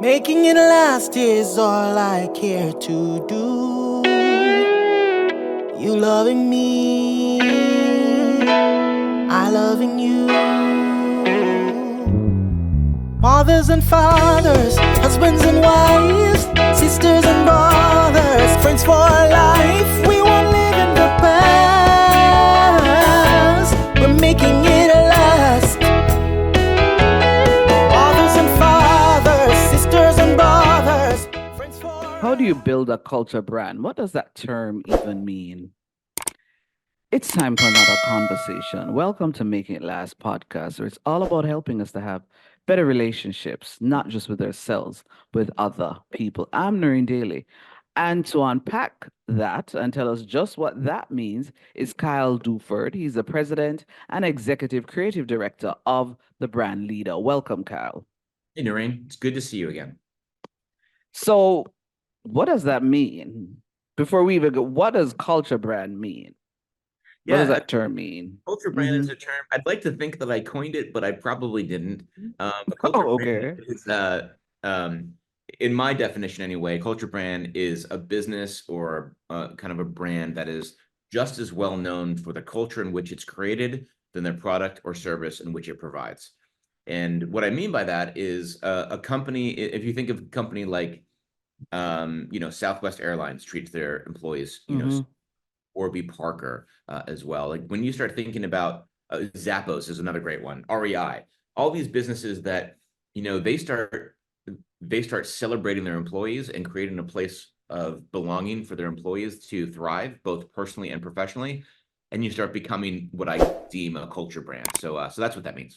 Making it last is all I care to do. You loving me, I loving you. Mothers and fathers, husbands and wives, sisters and brothers, friends for life. We won't live in the past. We're making it last. Mothers and fathers, sisters and brothers, friends for How do you life. build a culture brand? What does that term even mean? It's time for another conversation. Welcome to Making It Last podcast, where it's all about helping us to have better relationships, not just with ourselves, with other people. I'm Noreen Daly. And to unpack that and tell us just what that means is Kyle Duford. He's the president and executive creative director of the brand leader. Welcome, Kyle. Hey, Noreen, it's good to see you again. So, what does that mean? Before we even go, what does culture brand mean? What does Yeah, that term mean? culture brand is a term. I'd like to think that I coined it, but I probably didn't. A culture Oh, brand okay. is, um, in my definition anyway, culture brand is a business or kind of a brand that is just as well known for the culture in which it's created than their product or service in which it provides. And what I mean by that is a company, if you think of a company like, Southwest Airlines treats their employees, Mm-hmm. Orby Parker as well. Like when you start thinking about Zappos is another great one, REI, all these businesses that they start celebrating their employees and creating a place of belonging for their employees to thrive both personally and professionally, and you start becoming what I deem a culture brand. So that's what that means.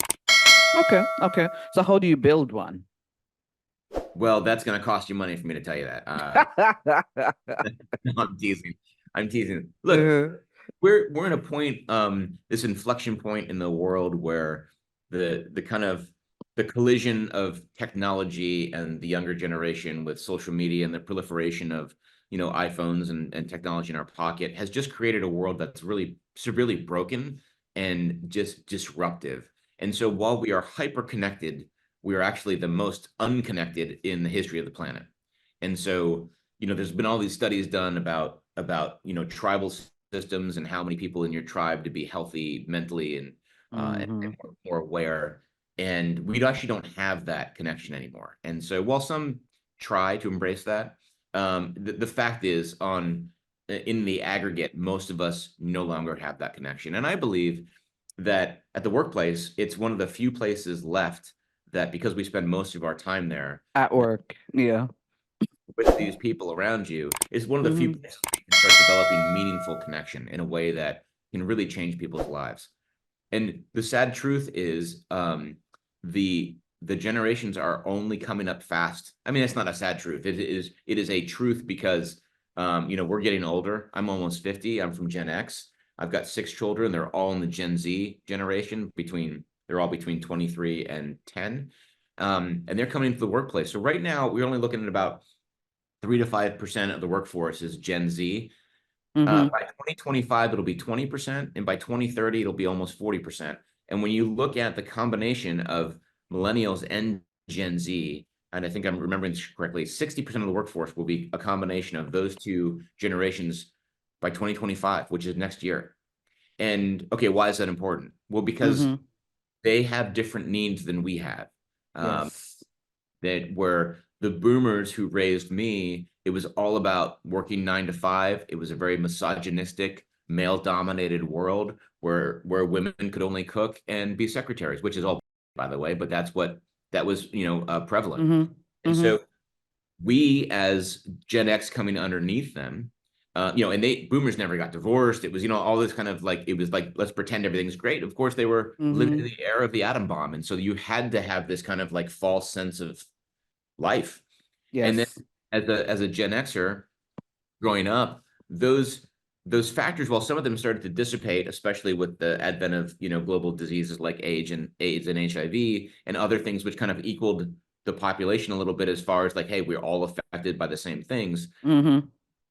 Okay. Okay. So how do you build one? Well, that's going to cost you money for me to tell you that. No, I'm teasing. I'm teasing. Look, Uh, we're in a point, this inflection point in the world where the kind of the collision of technology and the younger generation with social media and the proliferation of iPhones and technology in our pocket has just created a world that's really severely broken and just disruptive. And so while we are hyper connected, we are actually the most unconnected in the history of the planet. And so, there's been all these studies done about tribal systems and how many people in your tribe to be healthy mentally and mm-hmm. more aware. And we actually don't have that connection anymore. And so while some try to embrace that, the fact is in the aggregate, most of us no longer have that connection. And I believe that at the workplace, it's one of the few places left that, because we spend most of our time there, At work. Yeah. with these people around you, is one of the few Mm-hmm. places where you can start developing meaningful connection in a way that can really change people's lives. And the sad truth is, the generations are only coming up fast. I mean, it's not a sad truth. It is a truth because we're getting older. I'm almost 50. I'm from Gen X. I've got 6 children. They're all in the Gen Z generation. They're all between 23 and 10. And they're coming into the workplace. So right now, we're only looking at about 3 to 5% of the workforce is Gen Z. Mm-hmm. By 2025, it'll be 20%, and by 2030, it'll be almost 40%. And when you look at the combination of millennials and Gen Z, and I think I'm remembering this correctly, 60% of the workforce will be a combination of those two generations by 2025, which is next year. And okay, why is that important? Well, because Mm-hmm. they have different needs than we have. Um, Yes. that where the boomers who raised me, it was all about working 9 to 5. It was a very misogynistic, male-dominated world where women could only cook and be secretaries, which is all, by the way, but that was prevalent. Mm-hmm. And Mm-hmm. so we, as Gen X coming underneath them, and boomers never got divorced. It was, all this kind of like, it was like, let's pretend everything's great. Of course, they were living in Mm-hmm. the era of the atom bomb. And so you had to have this kind of like false sense of life. And then Yes. as a Gen Xer growing up, those factors, while some of them started to dissipate, especially with the advent of global diseases like AIDS and HIV and other things, which kind of equaled the population a little bit as far as like, hey, we're all affected by the same things. Mm-hmm.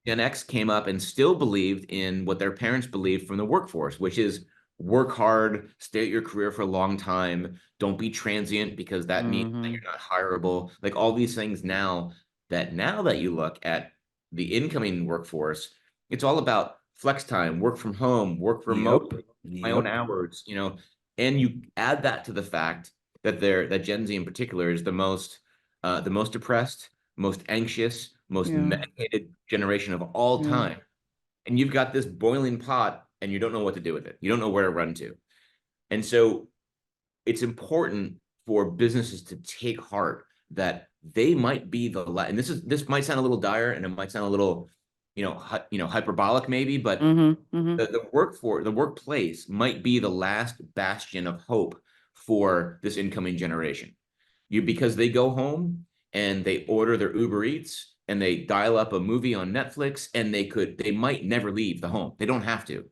Gen X came up and still believed in what their parents believed from the workforce, which is work hard, stay at your career for a long time, don't be transient because that means that Mm-hmm. you're not hireable. Like all these things now that you look at the incoming workforce, it's all about flex time, work from home, work Yep. remote, my own Yep. hours, and you add that to the fact that Gen Z in particular is the most depressed, most anxious, most Yeah. medicated generation of all Yeah. time. And you've got this boiling pot and you don't know what to do with it. You don't know where to run to. And so it's important for businesses to take heart that they might be and this might sound a little dire and it might sound a little, hyperbolic maybe, but Mm-hmm. Mm-hmm. the workplace might be the last bastion of hope for this incoming generation. Because they go home and they order their Uber Eats and they dial up a movie on Netflix and they might never leave the home. They don't have to.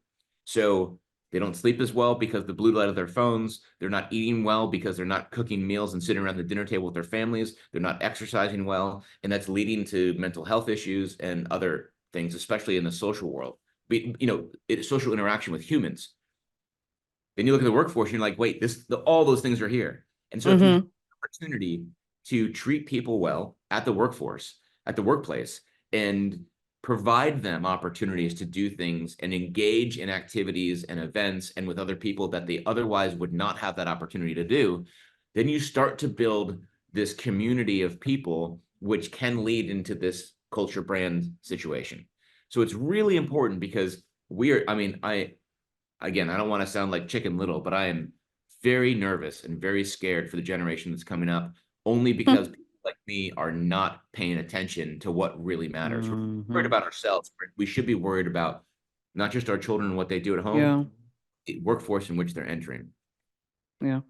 So they don't sleep as well because the blue light of their phones. They're not eating well because they're not cooking meals and sitting around the dinner table with their families. They're not exercising well. And that's leading to mental health issues and other things, especially in the social world. Social interaction with humans. Then you look at the workforce and you're like, wait, all those things are here. And so if you have Mm-hmm. an opportunity to treat people well at the workplace, and provide them opportunities to do things and engage in activities and events and with other people that they otherwise would not have that opportunity to do, then you start to build this community of people, which can lead into this culture brand situation. So it's really important because I don't want to sound like Chicken Little, but I am very nervous and very scared for the generation that's coming up, only because people like me are not paying attention to what really matters. We're worried Mm-hmm. about ourselves. We should be worried about not just our children and what they do at home, Yeah. the workforce in which they're entering. Yeah.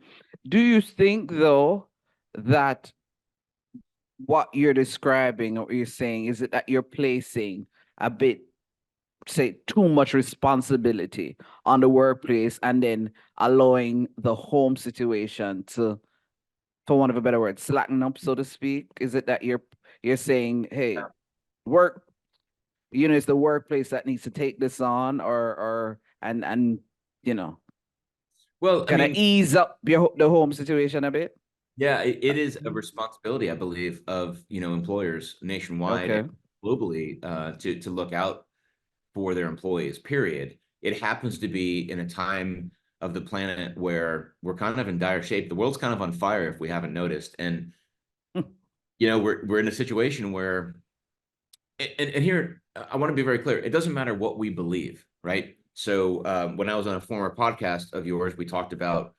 Do you think though that what you're describing or what you're saying is it that you're placing a bit, say, too much responsibility on the workplace and then allowing the home situation to, for want of a better word, slacken up, so to speak? Is it that you're saying, hey, work, it's the workplace that needs to take this on, or and you know, Well, I kind of mean, ease up the home situation a bit? yeah, it is a responsibility, I believe, of employers nationwide and Okay. globally to look out for their employees, period. It happens to be in a time of the planet where we're kind of in dire shape. The world's kind of on fire if we haven't noticed. And we're in a situation where and here I want to be very clear. It doesn't matter what we believe, right? So when I was on a former podcast of yours, we talked about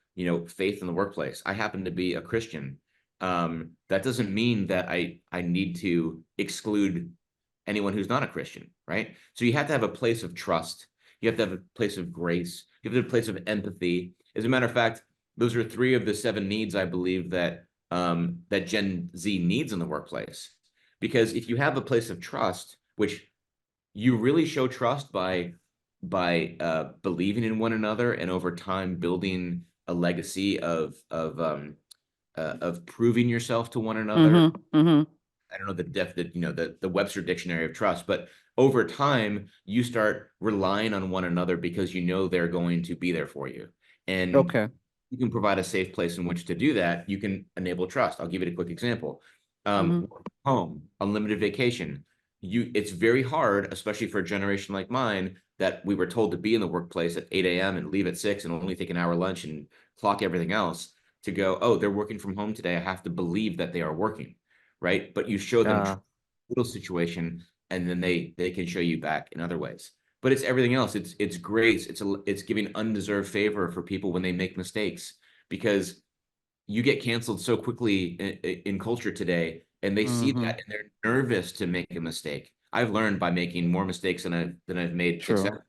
faith in the workplace. I happen to be a Christian. That doesn't mean that I need to exclude anyone who's not a Christian, right? So you have to have a place of trust. You have to have a place of grace. You have to have a place of empathy. As a matter of fact, those are 3 of the 7 needs I believe that Gen Z needs in the workplace. Because if you have a place of trust, which you really show trust by believing in one another and over time building a legacy of proving yourself to one another. Mm-hmm. Mm-hmm. I don't know the Webster dictionary of trust, but over time you start relying on one another because they're going to be there for you. And Okay. you can provide a safe place in which to do that. You can enable trust. I'll give you a quick example. Mm-hmm. Work from home, unlimited vacation. It's very hard, especially for a generation like mine, that we were told to be in the workplace at 8 a.m. and leave at 6 and only take an hour lunch and clock everything else, to go, oh, they're working from home today. I have to believe that they are working, right? But you show them Uh, little situation, and then they can show you back in other ways. But it's everything else. It's grace. It's giving undeserved favor for people when they make mistakes, because you get canceled so quickly in culture today, and they see mm-hmm. that and they're nervous to make a mistake. I've learned by making more mistakes than I've made success. True.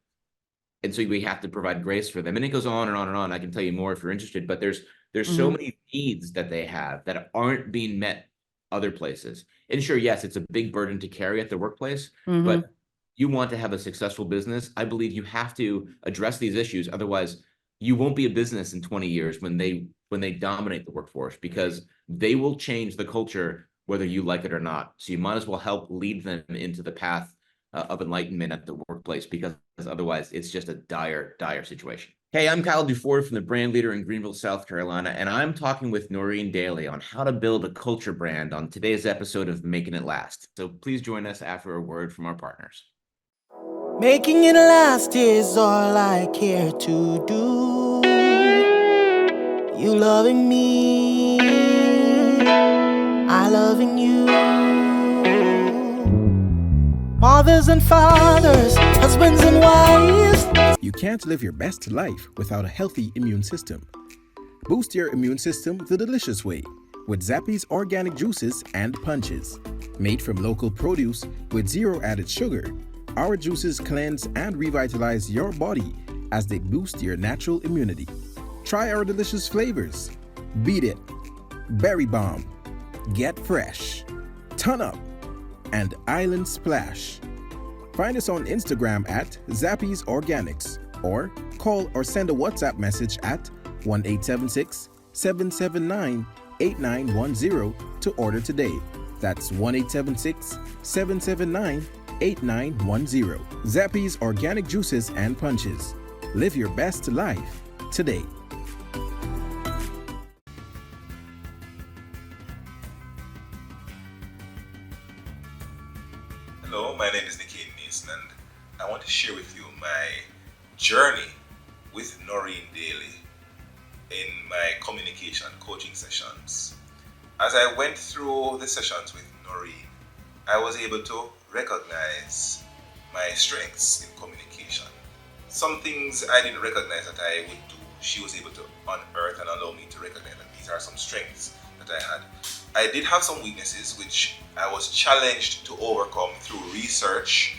And so we have to provide grace for them, and it goes on and on and on. I can tell you more if you're interested, but there's so Mm-hmm. many needs that they have that aren't being met other places. And sure, yes, it's a big burden to carry at the workplace, Mm-hmm. but you want to have a successful business, I believe you have to address these issues. Otherwise, you won't be a business in 20 years when they dominate the workforce, because they will change the culture whether you like it or not. So you might as well help lead them into the path of enlightenment at the workplace, because otherwise it's just a dire situation. Hey, I'm Kyle Duford from the Brand Leader in Greenville, South Carolina, and I'm talking with Noreen Daly on how to build a culture brand on today's episode of Making It Last. So please join us after a word from our partners. Making it last is all I care to do. You loving me, I loving you. Mothers and fathers, husbands and wives. You can't live your best life without a healthy immune system. Boost your immune system the delicious way with Zappy's organic juices and punches. Made from local produce with zero added sugar, our juices cleanse and revitalize your body as they boost your natural immunity. Try our delicious flavors: Beat It, Berry Bomb, Get Fresh, Ton Up, and Island Splash. Find us on Instagram at Zappy's Organics, or call or send a WhatsApp message at 1-876-779-8910 to order today. That's 1-876-779-8910. Zappy's Organic Juices and Punches. Live your best life today. Hello, my name is Nicky Mason, and I want to share with you my journey with Noreen Daly in my communication coaching sessions. As I went through the sessions with Noreen, I was able to recognize my strengths in communication. Some things I didn't recognize that I would do, she was able to unearth and allow me to recognize that these are some strengths that I had. I did have some weaknesses which I was challenged to overcome through research,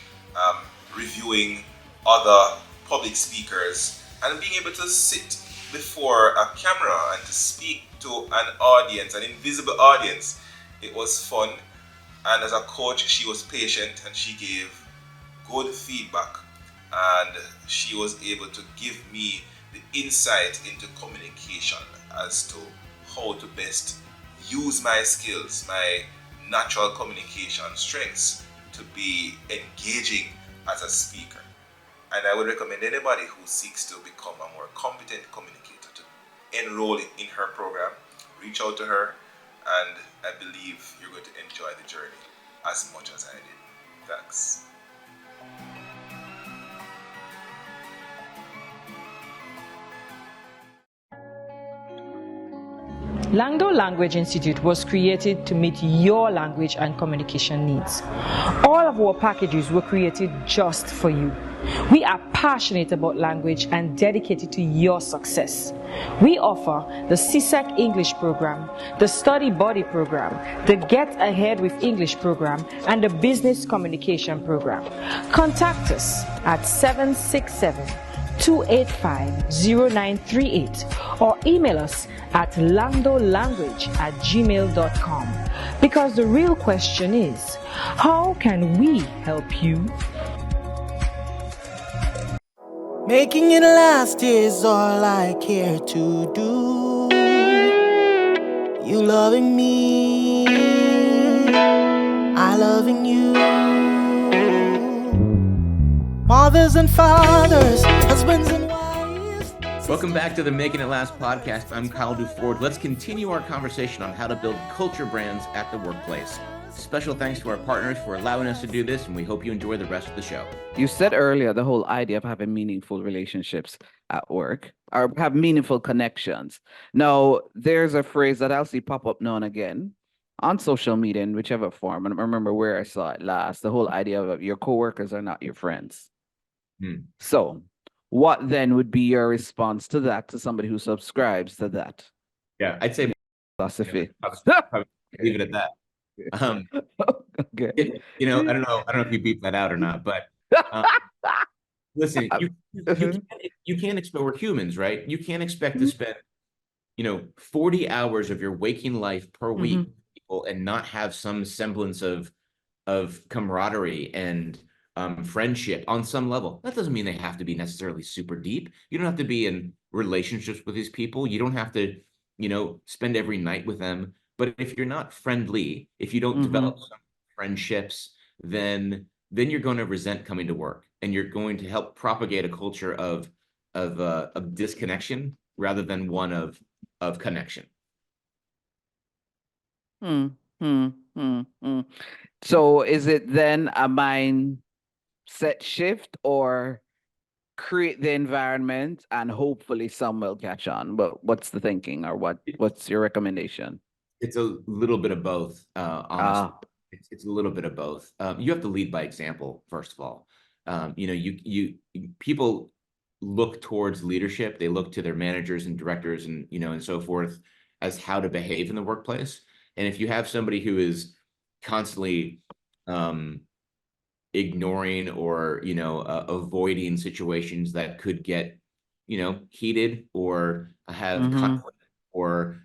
reviewing other public speakers, and being able to sit before a camera and to speak to an audience, an invisible audience. It was fun, and as a coach, she was patient and she gave good feedback, and she was able to give me the insight into communication as to how to best use my skills, my natural communication strengths to be engaging as a speaker. And I would recommend anybody who seeks to become a more competent communicator to enroll in her program. Reach out to her, and I believe you're going to enjoy the journey as much as I did. Thanks. Langdo Language Institute was created to meet your language and communication needs. All of our packages were created just for you. We are passionate about language and dedicated to your success. We offer the CSEC English program, the Study Buddy program, the Get Ahead with English program, and the Business Communication program. Contact us at 767-285-0938 or email us at landolanguage@gmail.com, because the real question is, how can we help you? Making it last is all I care to do. You loving me, I loving you. Mothers and fathers, husbands and wives. Welcome back to the Making It Last podcast. I'm Kyle Duford. Let's continue our conversation on how to build culture brands at the workplace. Special thanks to our partners for allowing us to do this, and we hope you enjoy the rest of the show. You said earlier the whole idea of having meaningful relationships at work or have meaningful connections. Now, there's a phrase that I'll see pop up now and again on social media in whichever form. And I remember where I saw it last, the whole idea of your coworkers are not your friends. So what then would be your response to that, to somebody who subscribes to that Yeah, I'd say philosophy? probably leave it at that. Okay. I don't know if you beat that out or not, but listen, you can't expect, we're humans, right? You can't expect to spend 40 hours of your waking life per week with people and not have some semblance of camaraderie and friendship on some level. That doesn't mean they have to be necessarily super deep. You don't have to be in relationships with these people. You don't have to, spend every night with them. But if you're not friendly, if you don't develop some friendships, then you're going to resent coming to work, and you're going to help propagate a culture of of disconnection rather than one of connection. Hmm. Hmm. Hmm. Hmm. So is it then a mindset shift, or create the environment and hopefully some will catch on? But what's the thinking, or what's your recommendation? It's a little bit of both, honestly. Ah. It's a little bit of both. You have to lead by example, first of all. People look towards leadership. They look to their managers and directors and so forth as how to behave in the workplace. And if you have somebody who is constantly um, ignoring or avoiding situations that could get heated or have conflict or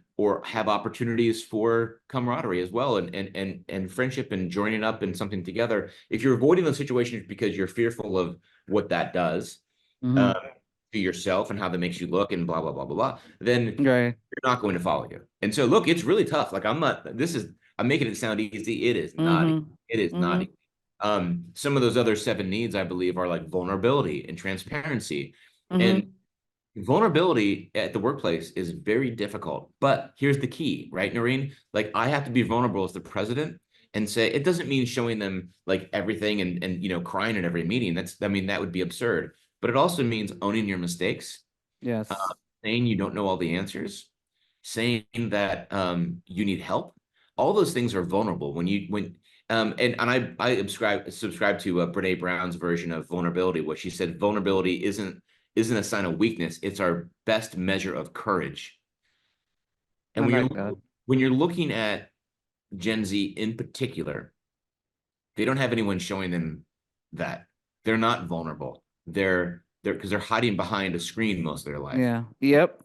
have opportunities for camaraderie as well and friendship and joining up in something together. If you're avoiding those situations because you're fearful of what that does um, to yourself and how that makes you look and blah blah blah blah blah, then Right. you're not going to follow you. And so look, it's really tough. Like I'm making it sound easy. It is not. It is not easy. Some of those other 7 needs, I believe, are like vulnerability and transparency. And vulnerability at the workplace is very difficult. But here's the key, right, Noreen? Like I have to be vulnerable as the president and say it doesn't mean showing them like everything and crying at every meeting. That would be absurd. But it also means owning your mistakes, Yes. saying you don't know all the answers, saying that you need help. All those things are vulnerable and I subscribe to Brene Brown's version of vulnerability, what she said vulnerability isn't a sign of weakness, it's our best measure of courage. And I like that. when you're looking at Gen Z in particular, they don't have anyone showing them that they're not vulnerable. They're because they're hiding behind a screen most of their life. Yeah. Yep.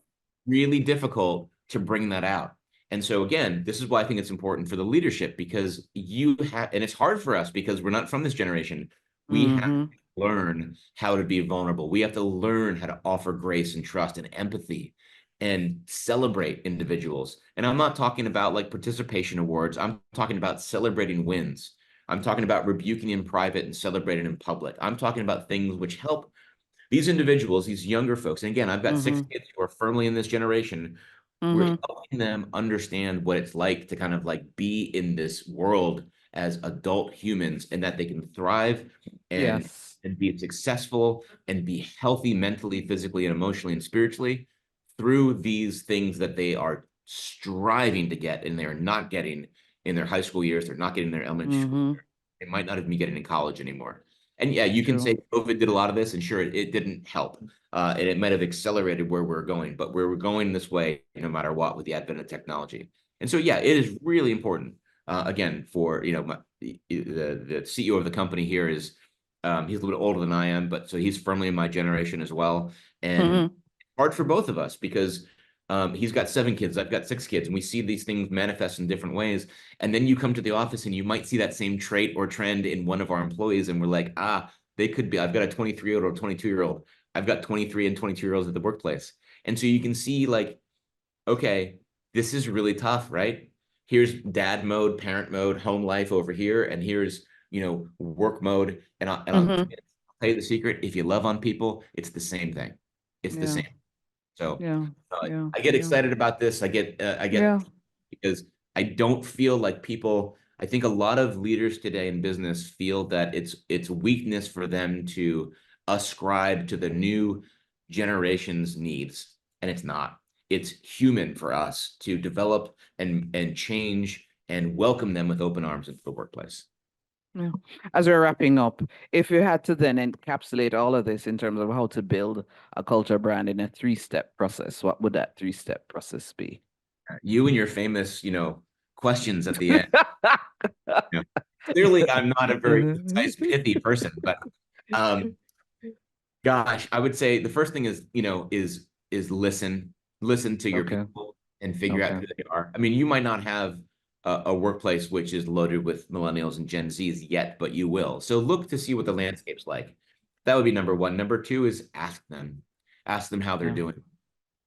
Really difficult to bring that out. And so again, this is why I think it's important for the leadership, because and it's hard for us because we're not from this generation. We have to learn how to be vulnerable. We have to learn how to offer grace and trust and empathy and celebrate individuals. And I'm not talking about like participation awards. I'm talking about celebrating wins. I'm talking about rebuking in private and celebrating in public. I'm talking about things which help these individuals, these younger folks. And again, I've got 6 kids who are firmly in this generation. We're helping them understand what it's like to kind of like be in this world as adult humans, and that they can thrive and Yes. and be successful and be healthy mentally, physically, and emotionally and spiritually through these things that they are striving to get and they're not getting in their high school years. They're not getting their elementary school. They might not even be getting in college anymore. And yeah, you can say COVID did a lot of this, and sure, it didn't help. And it might have accelerated where we're going, but we're going this way no matter what with the advent of technology. And so, yeah, it is really important. Again, for the CEO of the company here is he's a little bit older than I am, but so he's firmly in my generation as well. And hard for both of us because he's got 7 kids, I've got 6 kids, and we see these things manifest in different ways. And then you come to the office and you might see that same trait or trend in one of our employees, and we're like, they could be. I've got a 23-year-old or 22-year-old. I've got 23 and 22-year-olds at the workplace. And so you can see like, okay, this is really tough, right? Here's dad mode, parent mode, home life over here, and here's work mode. And I'll tell you the secret: if you love on people, it's the same thing. It's the same. So I get excited about this. I get because I don't feel like people. I think a lot of leaders today in business feel that it's weakness for them to ascribe to the new generation's needs, and it's not. It's human for us to develop and change and welcome them with open arms into the workplace. Yeah. As we're wrapping up, if you had to then encapsulate all of this in terms of how to build a culture brand in a 3-step process, what would that 3-step process be? You and your famous, questions at the end. Clearly, I'm not a very concise, pithy person, but gosh, I would say the first thing is, is listen to your people and figure out who they are. I mean, you might not have a workplace which is loaded with millennials and Gen Zs yet, but you will. So look to see what the landscape's like. That would be number 1. Number 2 is ask them how they're doing.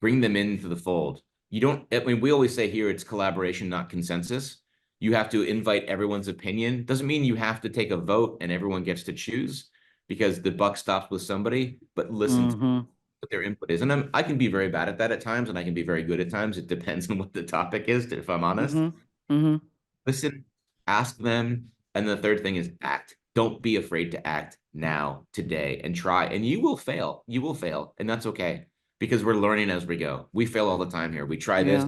Bring them into the fold. We always say here it's collaboration, not consensus. You have to invite everyone's opinion. Doesn't mean you have to take a vote and everyone gets to choose, because the buck stops with somebody, but listen. what their input is. And I can be very bad at that at times, and I can be very good at times. It depends on what the topic is, if I'm honest. Listen, ask them. And the third thing is act. Don't be afraid to act now, today, and try. And you will fail. You will fail. And that's okay, because we're learning as we go. We fail all the time here. We try this,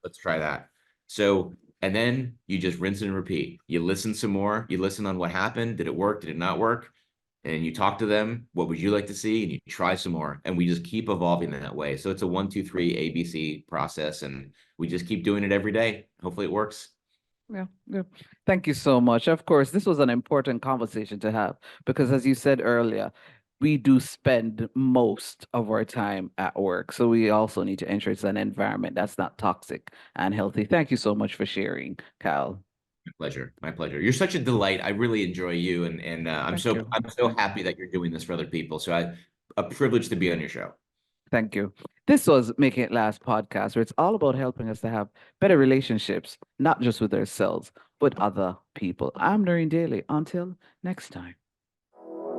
let's try that. So, and then you just rinse and repeat. You listen some more. You listen on what happened. Did it work? Did it not work? And you talk to them. What would you like to see? And you try some more. And we just keep evolving in that way. So it's a 1, 2, 3 ABC process. And we just keep doing it every day. Hopefully it works. Yeah. Thank you so much. Of course, this was an important conversation to have because, as you said earlier, we do spend most of our time at work. So we also need to ensure it's an environment that's not toxic and healthy. Thank you so much for sharing, Cal. My pleasure. My pleasure. You're such a delight. I really enjoy you, and I'm so happy that you're doing this for other people. So a privilege to be on your show. Thank you. This was Making It Last podcast, where it's all about helping us to have better relationships, not just with ourselves, but other people. I'm Noreen Daly. Until next time.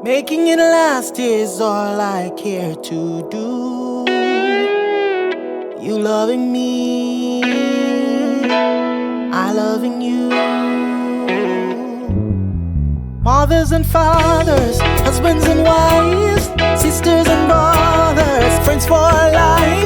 Making it last is all I care to do. You loving me, I loving you. Mothers and fathers, husbands and wives, sisters and brothers, friends for life.